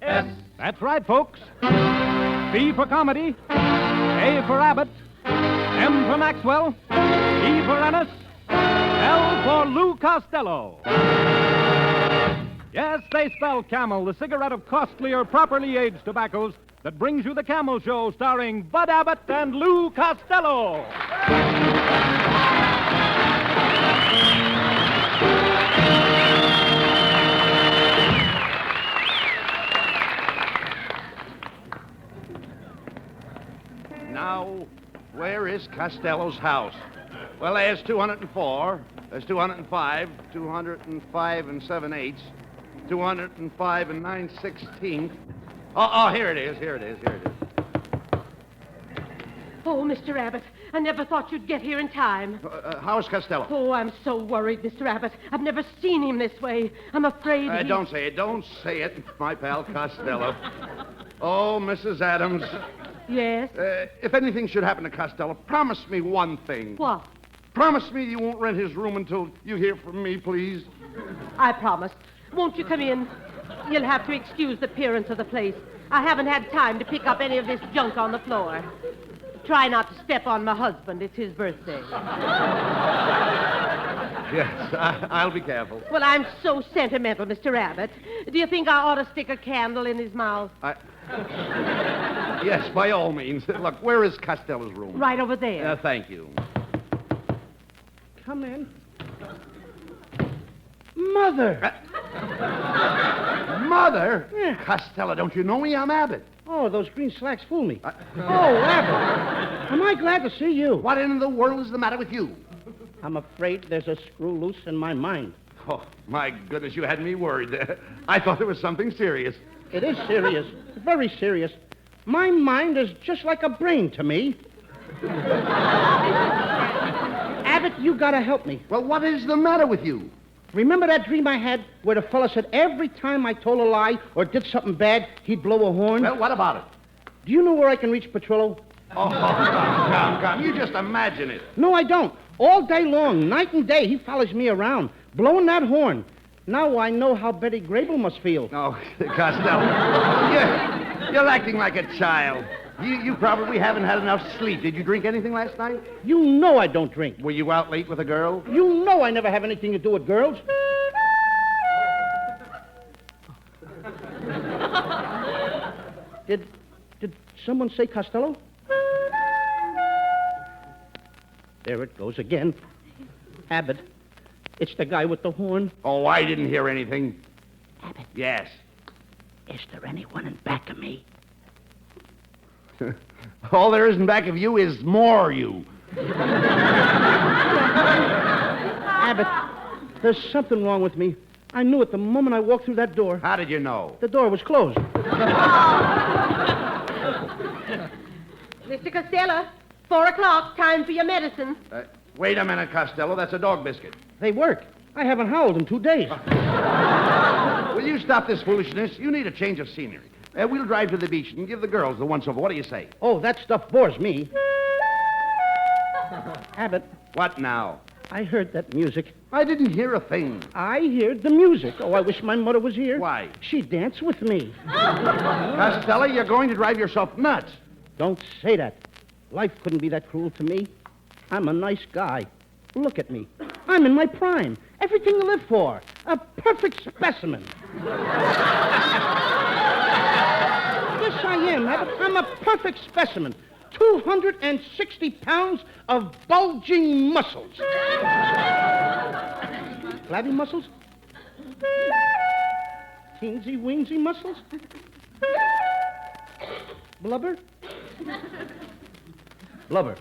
That's right, folks. C for comedy, A for Abbott, M for Maxwell, E for Ennis, L for Lou Costello. Yes, they spell Camel, the cigarette of costlier, properly aged tobaccos that brings you the Camel Show starring Bud Abbott and Lou Costello. Now, where is Costello's house? Well, there's 204. There's 205. 205 and 7/8. 205 and 9/16. Oh, here it is. Oh, Mr. Abbott, I never thought you'd get here in time. How's Costello? Oh, I'm so worried, Mr. Abbott. I've never seen him this way. I'm afraid he... Don't say it, my pal Costello. Oh, Mrs. Adams. Yes? If anything should happen to Costello, promise me one thing. What? Promise me you won't rent his room until you hear from me, please. I promise. Won't you come in? You'll have to excuse the appearance of the place. I haven't had time to pick up any of this junk on the floor. Try not to step on my husband. It's his birthday. Yes, I'll be careful. Well, I'm so sentimental, Mr. Abbott. Do you think I ought to stick a candle in his mouth? Yes, by all means. Look, where is Costello's room? Right over there. Thank you. Come in. Mother! Mother? Yeah. Costello, don't you know me? I'm Abbott. Oh, those green slacks fool me. Abbott. Am I glad to see you? What in the world is the matter with you? I'm afraid there's a screw loose in my mind. Oh, my goodness, you had me worried. I thought there was something serious. It is serious. Very serious. My mind is just like a brain to me. Abbott, you gotta help me. Well, what is the matter with you? Remember that dream I had where the fella said every time I told a lie or did something bad, he'd blow a horn? Well, what about it? Do you know where I can reach Petrillo? Oh, come. You just imagine it. No, I don't. All day long, night and day, he follows me around, blowing that horn. Now I know how Betty Grable must feel. Oh, Costello, you're acting like a child. You probably haven't had enough sleep. Did you drink anything last night? You know I don't drink. Were you out late with a girl? You know I never have anything to do with girls. Did someone say Costello? There it goes again. Abbott. It's the guy with the horn. Oh, I didn't hear anything. Abbott. Yes. Is there anyone in back of me? All there is in back of you is more you. Abbott, there's something wrong with me. I knew it the moment I walked through that door. How did you know? The door was closed. Mr. Costello, 4 o'clock, time for your medicine. Wait a minute, Costello. That's a dog biscuit. They work. I haven't howled in 2 days. Will you stop this foolishness? You need a change of scenery. We'll drive to the beach and give the girls the once-over. What do you say? Oh, that stuff bores me. Abbott, What now? I heard that music. I didn't hear a thing. I heard the music. Oh, I wish my mother was here. Why? She'd dance with me. Costello, you're going to drive yourself nuts. Don't say that. Life couldn't be that cruel to me. I'm a nice guy. Look at me. I'm in my prime. Everything to live for. A perfect specimen. Yes, I am, Abbott. I'm a perfect specimen. 260 pounds of bulging muscles. Flabby muscles? Teensy-weensy muscles? Blubber? Blubber.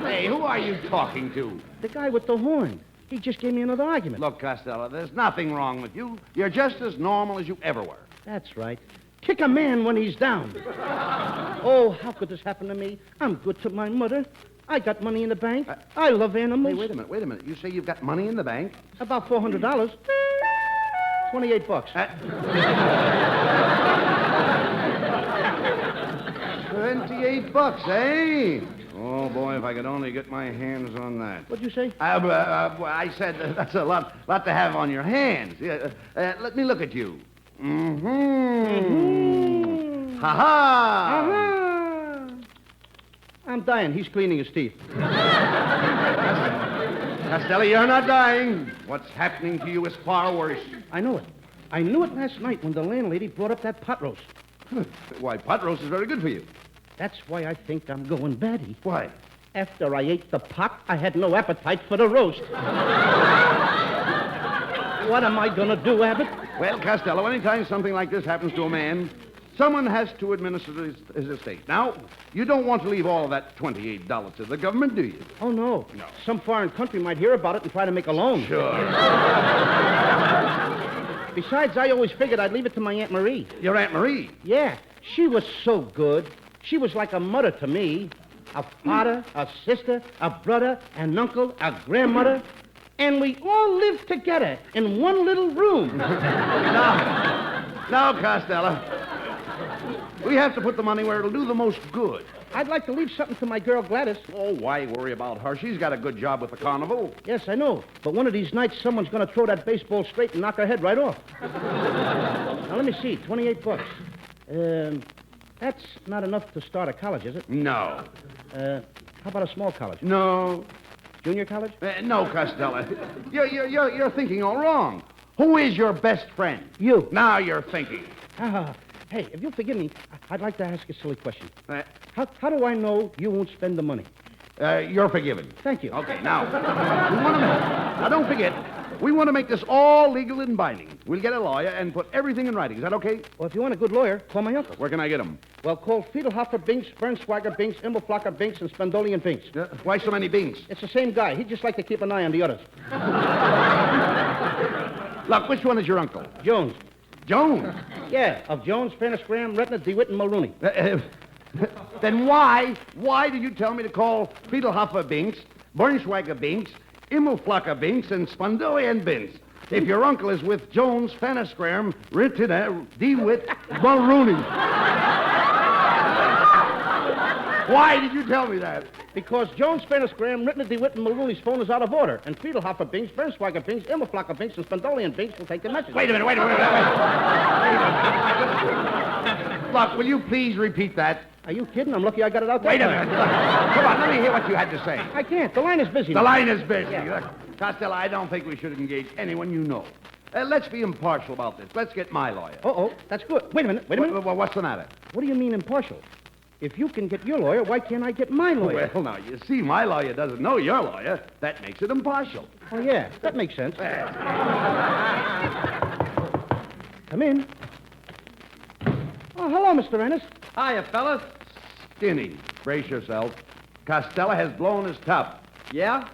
Hey, who are you talking to? The guy with the horn. He just gave me another argument. Look, Costello, there's nothing wrong with you. You're just as normal as you ever were. That's right. Kick a man when he's down. Oh, how could this happen to me? I'm good to my mother. I got money in the bank. I love animals. Hey, wait a minute. You say you've got money in the bank? About $400. $28. $28, eh? Oh, boy, if I could only get my hands on that. What'd you say? I said that's a lot to have on your hands. Yeah, let me look at you. Mm-hmm. Ha-ha! Uh-huh. I'm dying. He's cleaning his teeth. Costello, you're not dying. What's happening to you is far worse. I know it. I knew it last night when the landlady brought up that pot roast. Why, pot roast is very good for you. That's why I think I'm going batty. Why? After I ate the pot, I had no appetite for the roast. What am I going to do, Abbott? Well, Costello, anytime something like this happens to a man, someone has to administer his estate. Now, you don't want to leave all of that $28 to the government, do you? Oh, no. No. Some foreign country might hear about it and try to make a loan. Sure. Besides, I always figured I'd leave it to my Aunt Marie. Your Aunt Marie? Yeah, she was so good. She was like a mother to me. A father, a sister, a brother, an uncle, a grandmother. And we all lived together in one little room. Now, Costello, we have to put the money where it'll do the most good. I'd like to leave something to my girl Gladys. Oh, why worry about her? She's got a good job with the carnival. Yes, I know. But one of these nights, someone's going to throw that baseball straight and knock her head right off. Now, let me see. $28. That's not enough to start a college, is it? No. How about a small college? No. Junior college? No, Costello. You're thinking all wrong. Who is your best friend? You. Now you're thinking. Hey, if you'll forgive me, I'd like to ask a silly question. How do I know you won't spend the money? You're forgiven. Thank you. Okay, now, now don't forget, we want to make this all legal and binding. We'll get a lawyer and put everything in writing. Is that okay? Well, if you want a good lawyer, call my uncle. Where can I get him? Well, call Fiedelhofer Binks, Bernswager Binks, Immelflocker Binks, and Spandolian Binks. Why so many Binks? It's the same guy. He'd just like to keep an eye on the others. Look, which one is your uncle? Jones. Jones? Yeah, of Jones, Fairness, Graham, Retna, DeWitt, and Mulrooney. Then why did you tell me to call Fiedelhofer Binks, Bernswager Binks, Immelflocker Binks, and Spandolian Binks? If your uncle is with Jones, Fairness, Graham, Retna, DeWitt, Mulrooney. Why did you tell me that? Because Jones, Fairness, Graham, Rittner, DeWitt, and Mulrooney's phone is out of order, and Fiedelhofer Binks, Bernswager Binks, Immelflocker Binks, and Spandolian Binks will take the message. Wait a minute. Look, will you please repeat that? Are you kidding? I'm lucky I got it out there. Wait a minute. Look, come on, let me hear what you had to say. I can't. The line is busy. The line is busy. Yeah. Look, Costello, I don't think we should engage anyone you know. Let's be impartial about this. Let's get my lawyer. Uh-oh, that's good. Wait a minute. What's the matter? What do you mean impartial? If you can get your lawyer, why can't I get my lawyer? Well, now, you see, my lawyer doesn't know your lawyer. That makes it impartial. Oh, yeah, that makes sense. Come in. Oh, hello, Mr. Ennis. Hiya, fellas. Skinny, brace yourself. Costello has blown his top. Yeah?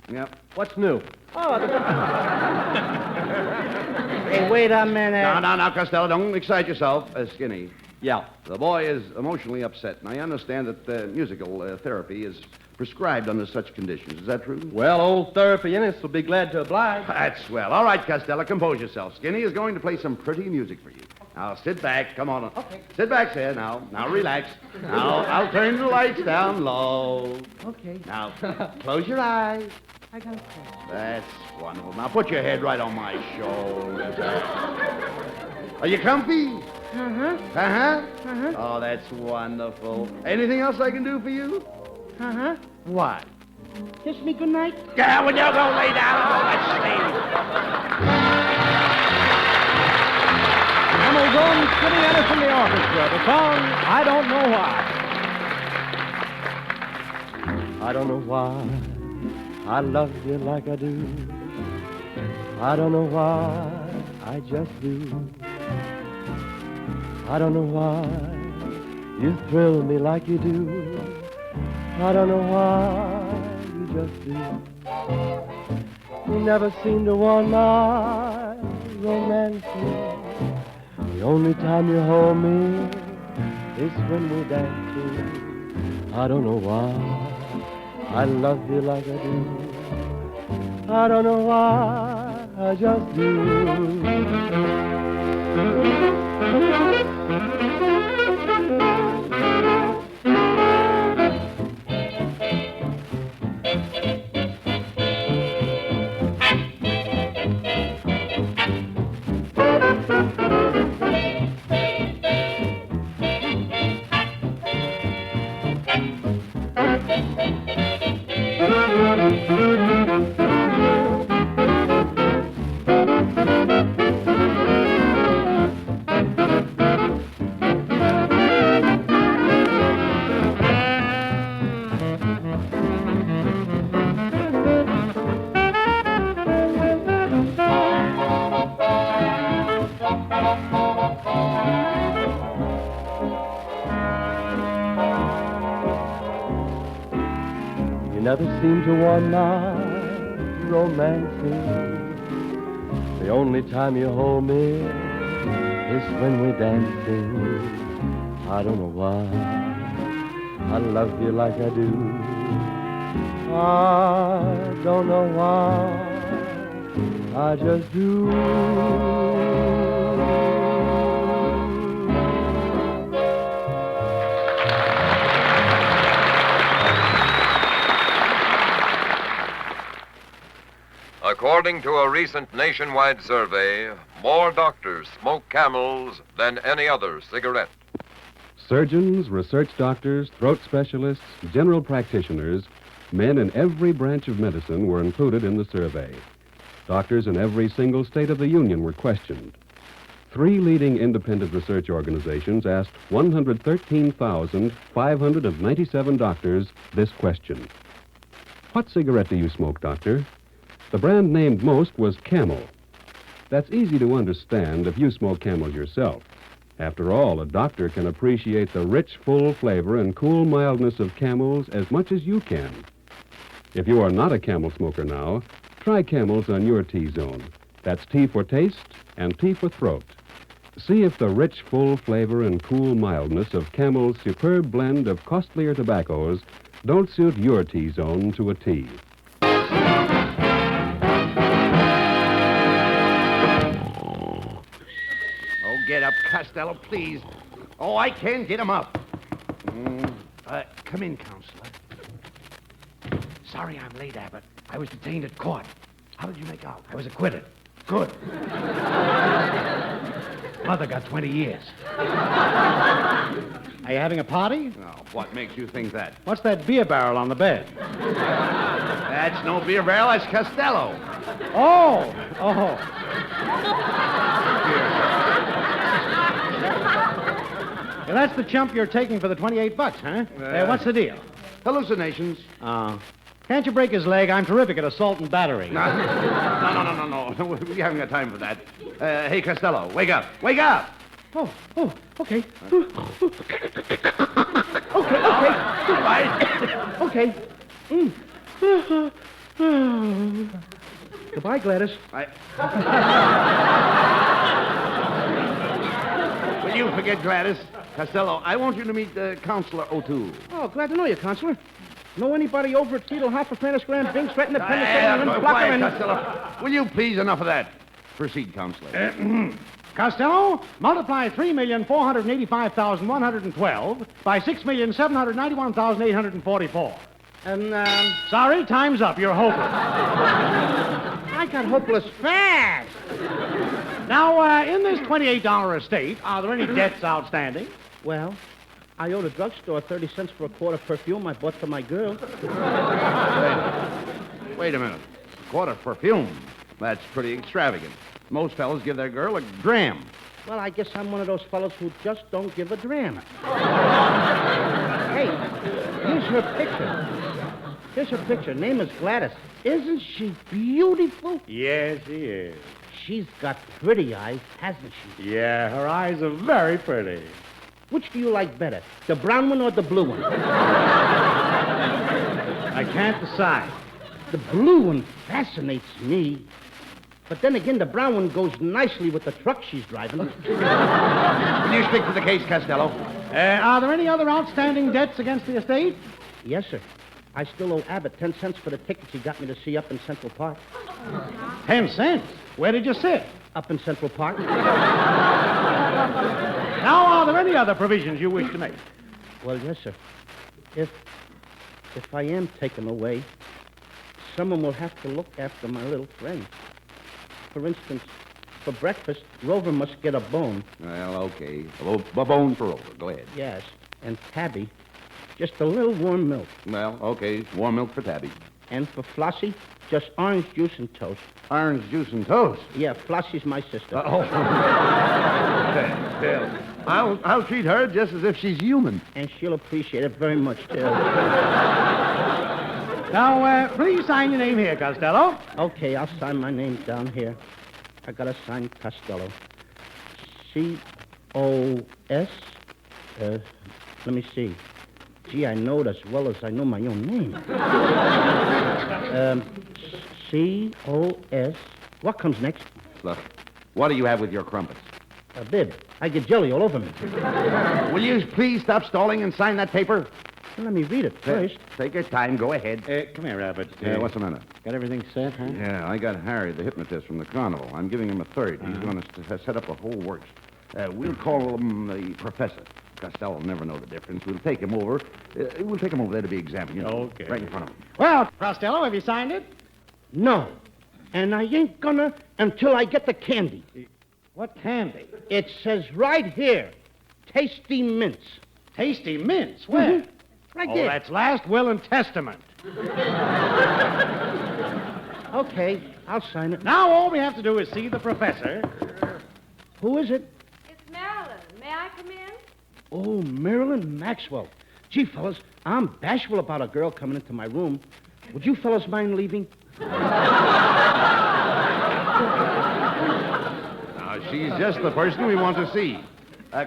Yep. What's new? Oh, Hey, wait a minute. Now, Costello, don't excite yourself. Skinny. Yeah. The boy is emotionally upset, and I understand that musical therapy is prescribed under such conditions. Is that true? Well, old therapist will be glad to oblige. That's swell. All right, Costello, compose yourself. Skinny is going to play some pretty music for you. Now, sit back. Come on. Okay. Sit back, sir. Now, relax. Now, I'll turn the lights down low. Okay. Now, close your eyes. I got it. That's wonderful. Now, put your head right on my shoulder. Are you comfy? Uh-huh. Uh-huh? Uh-huh. Oh, that's wonderful. Anything else I can do for you? Uh-huh. What? Kiss me goodnight. Yeah, when you go lay down, go let's sleep. Emil Jones, Skinny Ennis and the orchestra. The song, I Don't Know Why. I don't know why I love you like I do. I don't know why I just do. I don't know why you thrill me like you do. I don't know why you just do. You never seem to want my romance. The only time you hold me is when we're dancing. I don't know why I love you like I do. I don't know why I just do. You never seem to want my romancing. The only time you hold me is when we're dancing. I don't know why I love you like I do. I don't know why I just do. According to a recent nationwide survey, more doctors smoke Camels than any other cigarette. Surgeons, research doctors, throat specialists, general practitioners, men in every branch of medicine were included in the survey. Doctors in every single state of the Union were questioned. 3 leading independent research organizations asked 113,597 doctors this question. What cigarette do you smoke, doctor? The brand named most was Camel. That's easy to understand if you smoke Camel yourself. After all, a doctor can appreciate the rich, full flavor and cool mildness of Camels as much as you can. If you are not a Camel smoker now, try Camels on your T-zone. That's T for taste and T for throat. See if the rich, full flavor and cool mildness of Camel's superb blend of costlier tobaccos don't suit your T-zone to a T. Get up, Costello, please. Oh, I can get him up. Come in, Counselor. Sorry I'm late, Abbott. I was detained at court. How did you make out? I was acquitted. Good. Mother got 20 years. Are you having a party? Oh, what makes you think that? What's that beer barrel on the bed? That's no beer barrel, that's Costello. Oh. Well, that's the chump you're taking for the $28, huh? What's the deal? Hallucinations. Can't you break his leg? I'm terrific at assault and battery. No. We haven't got time for that. Hey, Costello, wake up. Wake up! Oh, okay. All right. Okay. Goodbye, Gladys. Will you forget Gladys? Costello, I want you to meet Counselor O'Toole. Oh, glad to know you, Counselor. Know anybody over at Titelhoff, Apprentice Grand, Binks, Retton, Appendix, Quiet, Costello. Will you please, enough of that. Proceed, Counselor. Costello, multiply 3,485,112 by 6,791,844. Sorry, time's up. You're hopeless. I got hopeless fast. Now, in this $28 estate, are there any debts outstanding? Well, I owe the drugstore 30 cents for a quart of perfume I bought for my girl. Wait a minute. A quart of perfume? That's pretty extravagant. Most fellows give their girl a dram. Well, I guess I'm one of those fellows who just don't give a dram. Hey, here's her picture. Name is Gladys. Isn't she beautiful? Yes, she is. She's got pretty eyes, hasn't she? Yeah, her eyes are very pretty. Which do you like better, the brown one or the blue one? I can't decide. The blue one fascinates me. But then again, the brown one goes nicely with the truck she's driving. Will you stick to the case, Costello? Are there any other outstanding debts against the estate? Yes, sir. I still owe Abbott 10 cents for the tickets he got me to see up in Central Park. 10 cents? Where did you sit? Up in Central Park. Now, are there any other provisions you wish to make? Well, yes, sir. If I am taken away, someone will have to look after my little friend. For instance, for breakfast, Rover must get a bone. Well, okay. A bone for Rover. Go ahead. Yes. And Tabby, just a little warm milk. Well, okay. Warm milk for Tabby. And for Flossie, just orange juice and toast. Orange juice and toast? Yeah, Flossie's my sister. I'll treat her just as if she's human. And she'll appreciate it very much, too. Now, please sign your name here, Costello. Okay, I'll sign my name down here. I gotta sign Costello. C-O-S? Let me see. Gee, I know it as well as I know my own name. C-O-S. What comes next? Look, what do you have with your crumpets? A bib. I get jelly all over me. Will you please stop stalling and sign that paper? Well, let me read it first. Take your time. Go ahead. Come here, Abbott. What's the matter? Got everything set, huh? Yeah, I got Harry, the hypnotist from the carnival. I'm giving him a third. He's going to set up a whole works. We'll call him the professor. Costello will never know the difference. We'll take him over. We'll take him over there to be examined. You know, Okay. right in front of him. Well, Costello, have you signed it? No. And I ain't gonna until I get the candy. What candy? It says right here, Tasty Mints. Tasty Mints. Where? Right Oh, there. that's last will and testament. Okay, I'll sign it. Now all we have to do is see the professor. Who is it? It's Marilyn. May I come in? Oh, Marilyn Maxwell. Gee, fellas, I'm bashful about a girl coming into my room. Would you fellas mind leaving? Now, she's just the person we want to see.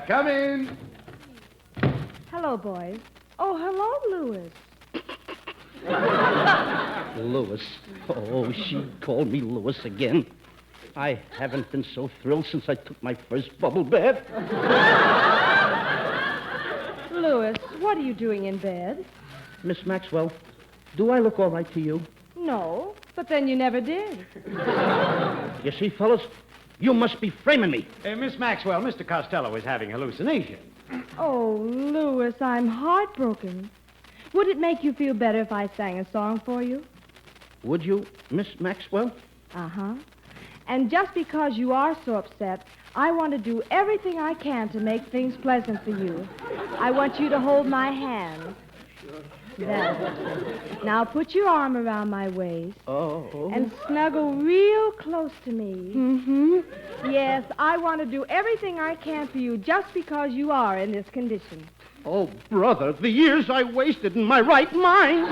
Come in. Hello, boys. Oh, hello, Louis. Louis. Oh, she called me Louis again. I haven't been so thrilled since I took my first bubble bath. Louis, what are you doing in bed? Miss Maxwell, do I look all right to you? No, but then you never did. You see, fellas, you must be framing me. Miss Maxwell, Mr. Costello is having hallucination. Oh, Louis, I'm heartbroken. Would it make you feel better if I sang a song for you? Would you, Miss Maxwell? Uh-huh. And just because you are so upset, I want to do everything I can to make things pleasant for you. I want you to hold my hand. That's it. Now put your arm around my waist. Oh. And snuggle real close to me. Mm-hmm. Yes, I want to do everything I can for you just because you are in this condition. Oh, brother, the years I wasted in my right mind.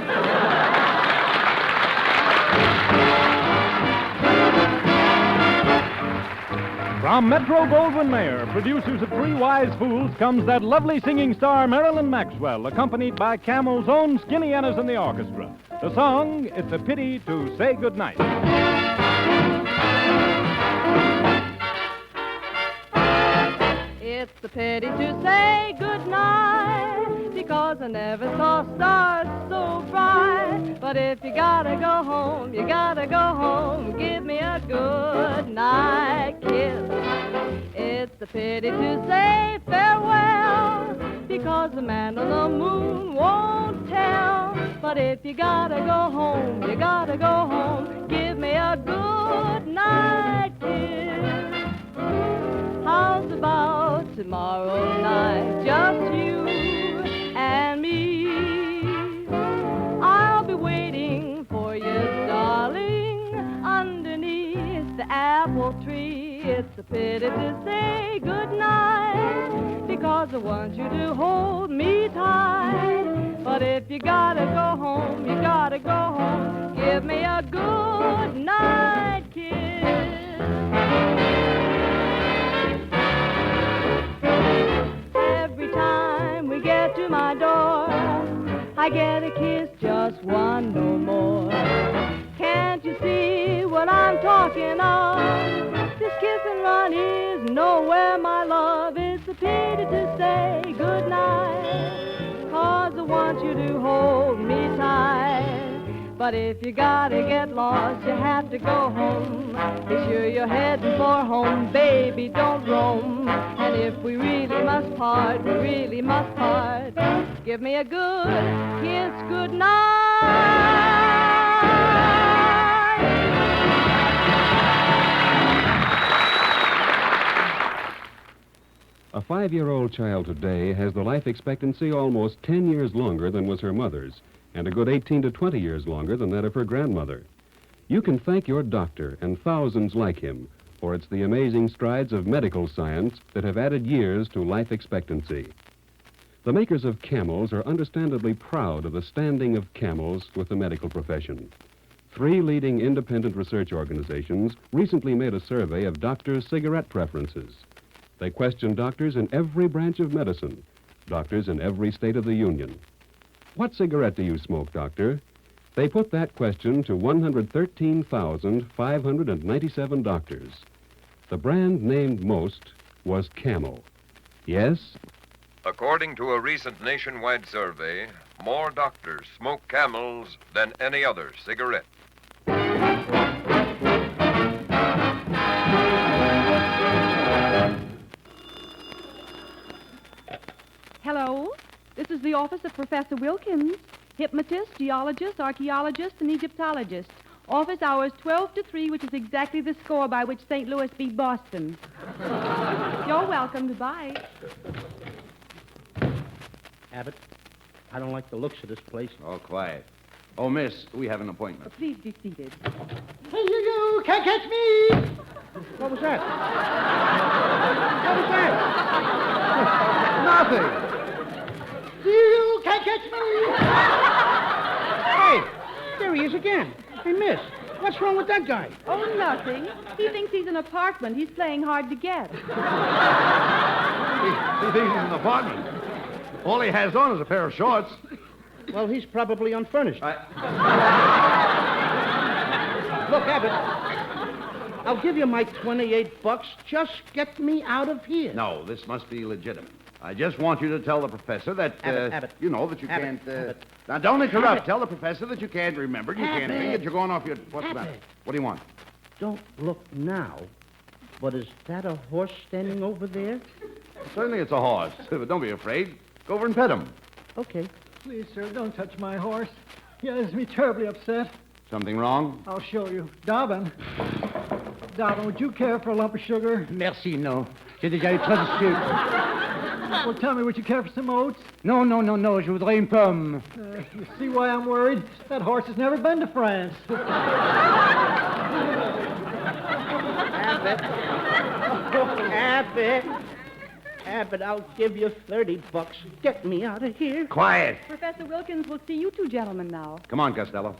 From Metro-Goldwyn-Mayer, producers of Three Wise Fools, comes that lovely singing star Marilyn Maxwell, accompanied by Camel's own Skinny Ennis and the orchestra. The song, It's a Pity to Say Goodnight. It's a pity to say goodnight, because I never saw stars so bright. But if you gotta go home, you gotta go home. Give me a good night kiss. It's a pity to say farewell, because the man on the moon won't tell. But if you gotta go home, you gotta go home. Give me a good night kiss. How's about tomorrow night, just you and me? I'll be waiting for you, darling, underneath the apple tree. It's a pity to say goodnight, because I want you to hold me tight. But if you gotta go home, you gotta go home. Give me a good night kiss. Get to my door, I get a kiss, just one no more. Can't you see what I'm talking of? This kiss and run is nowhere, my love. It's a pity to say goodnight, 'cause I want you to hold me tight. But if you gotta get lost, you have to go home. Be sure you're heading for home, baby, don't roam. And if we really must part, we really must part. Give me a good kiss, good night. A 5-year-old child today has the life expectancy almost 10 years longer than was her mother's, and a good 18 to 20 years longer than that of her grandmother. You can thank your doctor and thousands like him, for it's the amazing strides of medical science that have added years to life expectancy. The makers of Camels are understandably proud of the standing of Camels with the medical profession. 3 leading independent research organizations recently made a survey of doctors' cigarette preferences. They question doctors in every branch of medicine, doctors in every state of the Union. What cigarette do you smoke, doctor? They put that question to 113,597 doctors. The brand named most was Camel. Yes? According to a recent nationwide survey, more doctors smoke Camels than any other cigarette. Hello, this is the office of Professor Wilkins, hypnotist, geologist, archaeologist, and Egyptologist. Office hours 12 to 3, which is exactly the score by which St. Louis beat Boston. You're welcome. Goodbye. Abbott, I don't like the looks of this place. Oh, quiet. Oh, miss, we have an appointment. Please be seated. Hey, you can't catch me! What was that? What was that? Nothing. You can't catch me! Hey, there he is again. Hey, miss, what's wrong with that guy? Oh, nothing. He thinks he's an apartment. He's playing hard to get. He thinks he's in an apartment. All he has on is a pair of shorts. Well, he's probably unfurnished. Look, Abbott, I'll give you my $28. Just get me out of here. No, this must be legitimate. I just want you to tell the professor that, Abbott. you know, that you Abbott, can't... Abbott. Now, don't interrupt. Abbott. Tell the professor that you can't remember. You can't think it. You're going off your... What's the matter? Abbott. What do you want? Don't look now, but is that a horse standing over there? Certainly it's a horse, but don't be afraid. Go over and pet him. Okay. Please, sir, don't touch my horse. He has me terribly upset. Something wrong? I'll show you. Dobbin. Dobbin, would you care for a lump of sugar? Merci, no. J'ai déjà eu trop de sucre. Well, tell me, would you care for some oats? Non, non, non, non, je voudrais une pomme. You see why I'm worried? That horse has never been to France. Abbott. Abbott. Abbott, I'll give you $30. Get me out of here. Quiet. Professor Wilkins will see you two gentlemen now. Come on, Costello.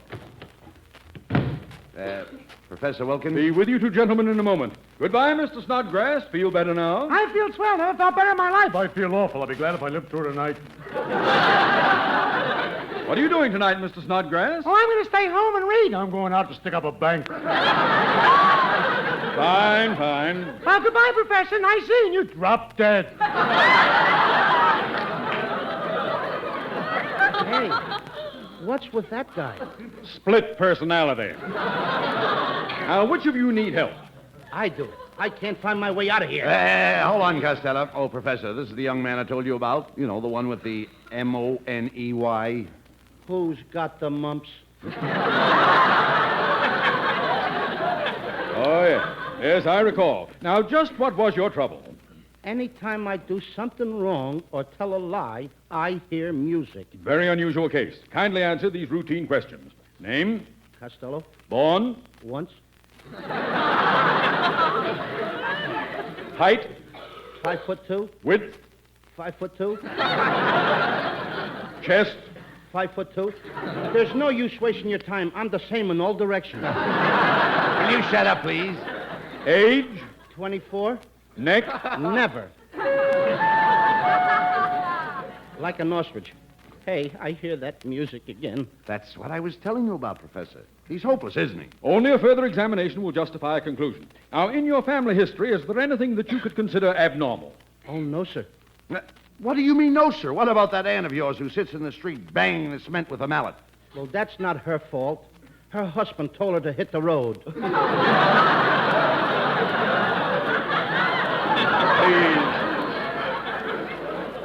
Professor Wilkins? Be with you two gentlemen in a moment. Goodbye, Mr. Snodgrass. Feel better now? I feel swell. Never felt better in my life. I feel awful. I'll be glad if I live through tonight. What are you doing tonight, Mr. Snodgrass? Oh, I'm going to stay home and read. I'm going out to stick up a bank. Fine, fine. Well, goodbye, Professor. Nice seeing you. Drop dead. Hey, what's with that guy? Split personality. Now, which of you need help? I do. I can't find my way out of here. Hold on, Costello. Oh, Professor, this is the young man I told you about. You know, the one with the M-O-N-E-Y. Who's got the mumps? Oh, yes. Yes, I recall. Now, just what was your trouble? Anytime I do something wrong or tell a lie, I hear music. Very unusual case. Kindly answer these routine questions. Name? Costello? Born? Once. Height? 5'2". Width? 5'2". Chest? 5'2". There's no use wasting your time. I'm the same in all directions. Will you shut up, please? Age? 24. Neck? Never. Like an ostrich. Hey, I hear that music again. That's what I was telling you about, Professor. He's hopeless, isn't he? Only a further examination will justify a conclusion. Now, in your family history, is there anything that you could consider abnormal? Oh, no, sir. What do you mean, no, sir? What about that aunt of yours who sits in the street banging the cement with a mallet? Well, that's not her fault. Her husband told her to hit the road.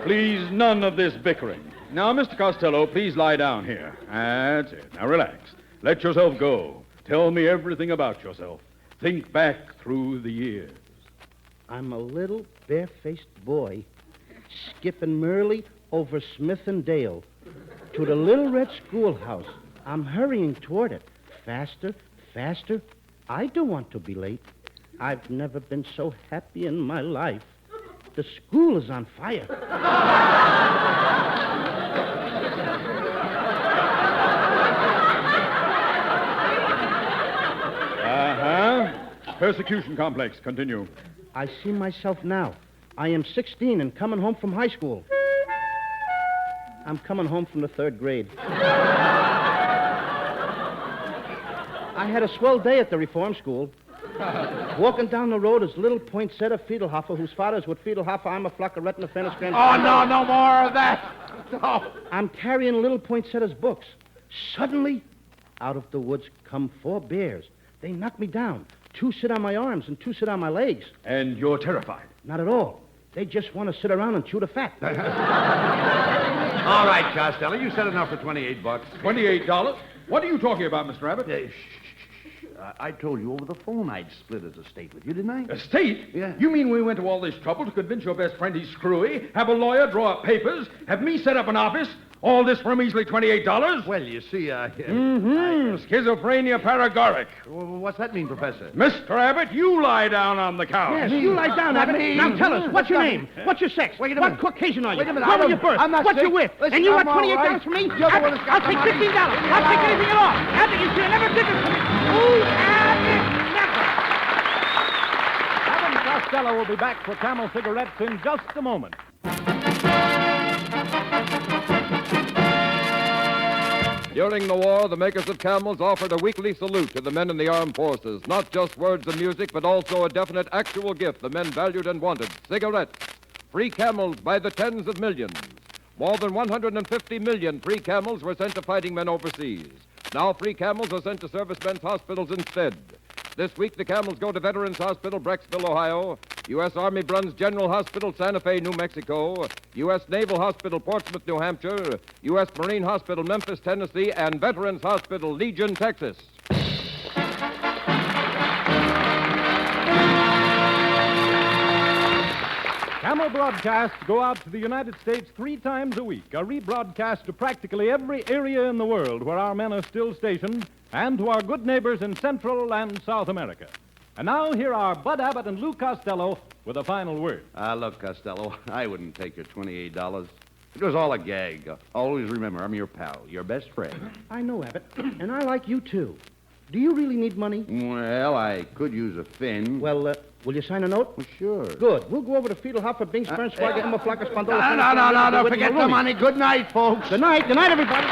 Please, none of this bickering. Now, Mr. Costello, please lie down here. That's it. Now, relax. Let yourself go. Tell me everything about yourself. Think back through the years. I'm a little bare-faced boy skipping merrily over Smith and Dale to the little red schoolhouse. I'm hurrying toward it. Faster, faster. I don't want to be late. I've never been so happy in my life. The school is on fire. Persecution complex. Continue. I see myself now, I am 16 and coming home from high school. I'm coming home from the 3rd grade. I had a swell day at the reform school. Walking down the road is little poinsettia Fiedelhofer, whose father's with Fiedelhofer. I'm a flock of retina Fennis Grand. Oh, no more of that. No. I'm carrying little poinsettia's books. Suddenly, out of the woods come 4 bears. They knock me down. 2 sit on my arms and 2 sit on my legs. And you're terrified? Not at all. They just want to sit around and chew the fat. All right, Costello, you said enough for $28. $28? What are you talking about, Mr. Abbott? I told you over the phone I'd split his estate with you, didn't I? Estate? Yeah. You mean we went to all this trouble to convince your best friend he's screwy, have a lawyer draw up papers, have me set up an office, all this for a measly $28? Well, you see, Schizophrenia paragoric. What's that mean, Professor? Mr. Abbott, you lie down on the couch. Yes, you lie down, Abbott. Now tell us, what's your name? What's your sex? Wait a What minute. Caucasian are you? Wait a minute, Where were you birth? I'm not What's sick. your with? Listen, And you want I'm all $28 right. from me? You're the one that's got I'll the take money. $15. I'll take anything at all. Abbott, you should have never did this to me. Ooh, Abbott, never. Abbott and Costello will be back for Camel cigarettes in just a moment. During the war, the makers of Camels offered a weekly salute to the men in the armed forces. Not just words of music, but also a definite actual gift the men valued and wanted. Cigarettes. Free Camels by the tens of millions. More than 150 million free Camels were sent to fighting men overseas. Now free Camels are sent to servicemen's hospitals instead. This week, the Camels go to Veterans Hospital, Brecksville, Ohio, U.S. Army Bruns General Hospital, Santa Fe, New Mexico, U.S. Naval Hospital, Portsmouth, New Hampshire, U.S. Marine Hospital, Memphis, Tennessee, and Veterans Hospital, Legion, Texas. Camel broadcasts go out to the United States 3 times a week, a rebroadcast to practically every area in the world where our men are still stationed, and to our good neighbors in Central and South America. And now, here are Bud Abbott and Lou Costello with a final word. Look, Costello, I wouldn't take your $28. It was all a gag. Always remember, I'm your pal, your best friend. I know, Abbott, and I like you, too. Do you really need money? Well, I could use a fin. Well, will you sign a note? Well, sure. Good. We'll go over to Fiedelhofer, Bing, Spernswager, Emma, Flacker, Spondola. No. Forget the money. Good night, folks. Good night. Good night, everybody.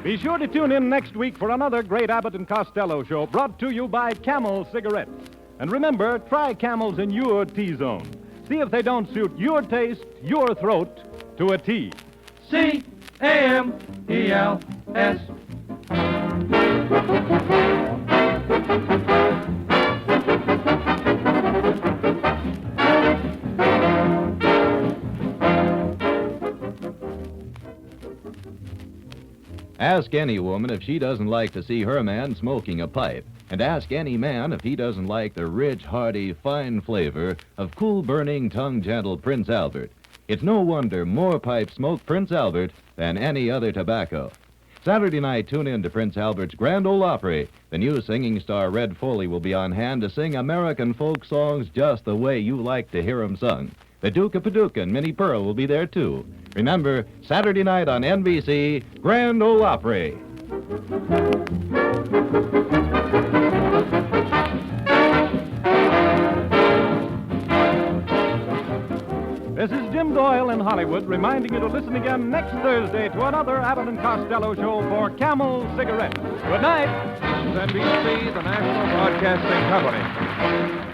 Be sure to tune in next week for another great Abbott and Costello show brought to you by Camel Cigarettes. And remember, try Camels in your T-zone. See if they don't suit your taste, your throat, to a T. C-A-M-E-L-S. Ask any woman if she doesn't like to see her man smoking a pipe. And ask any man if he doesn't like the rich, hearty, fine flavor of cool-burning, tongue-gentle Prince Albert. It's no wonder more pipes smoke Prince Albert than any other tobacco. Saturday night, tune in to Prince Albert's Grand Ole Opry. The new singing star Red Foley will be on hand to sing American folk songs just the way you like to hear 'em sung. The Duke of Paducah and Minnie Pearl will be there, too. Remember, Saturday night on NBC, Grand Ole Opry. This is Jim Doyle in Hollywood, reminding you to listen again next Thursday to another Abbott and Costello show for Camel Cigarettes. Good night. NBC, the National Broadcasting Company.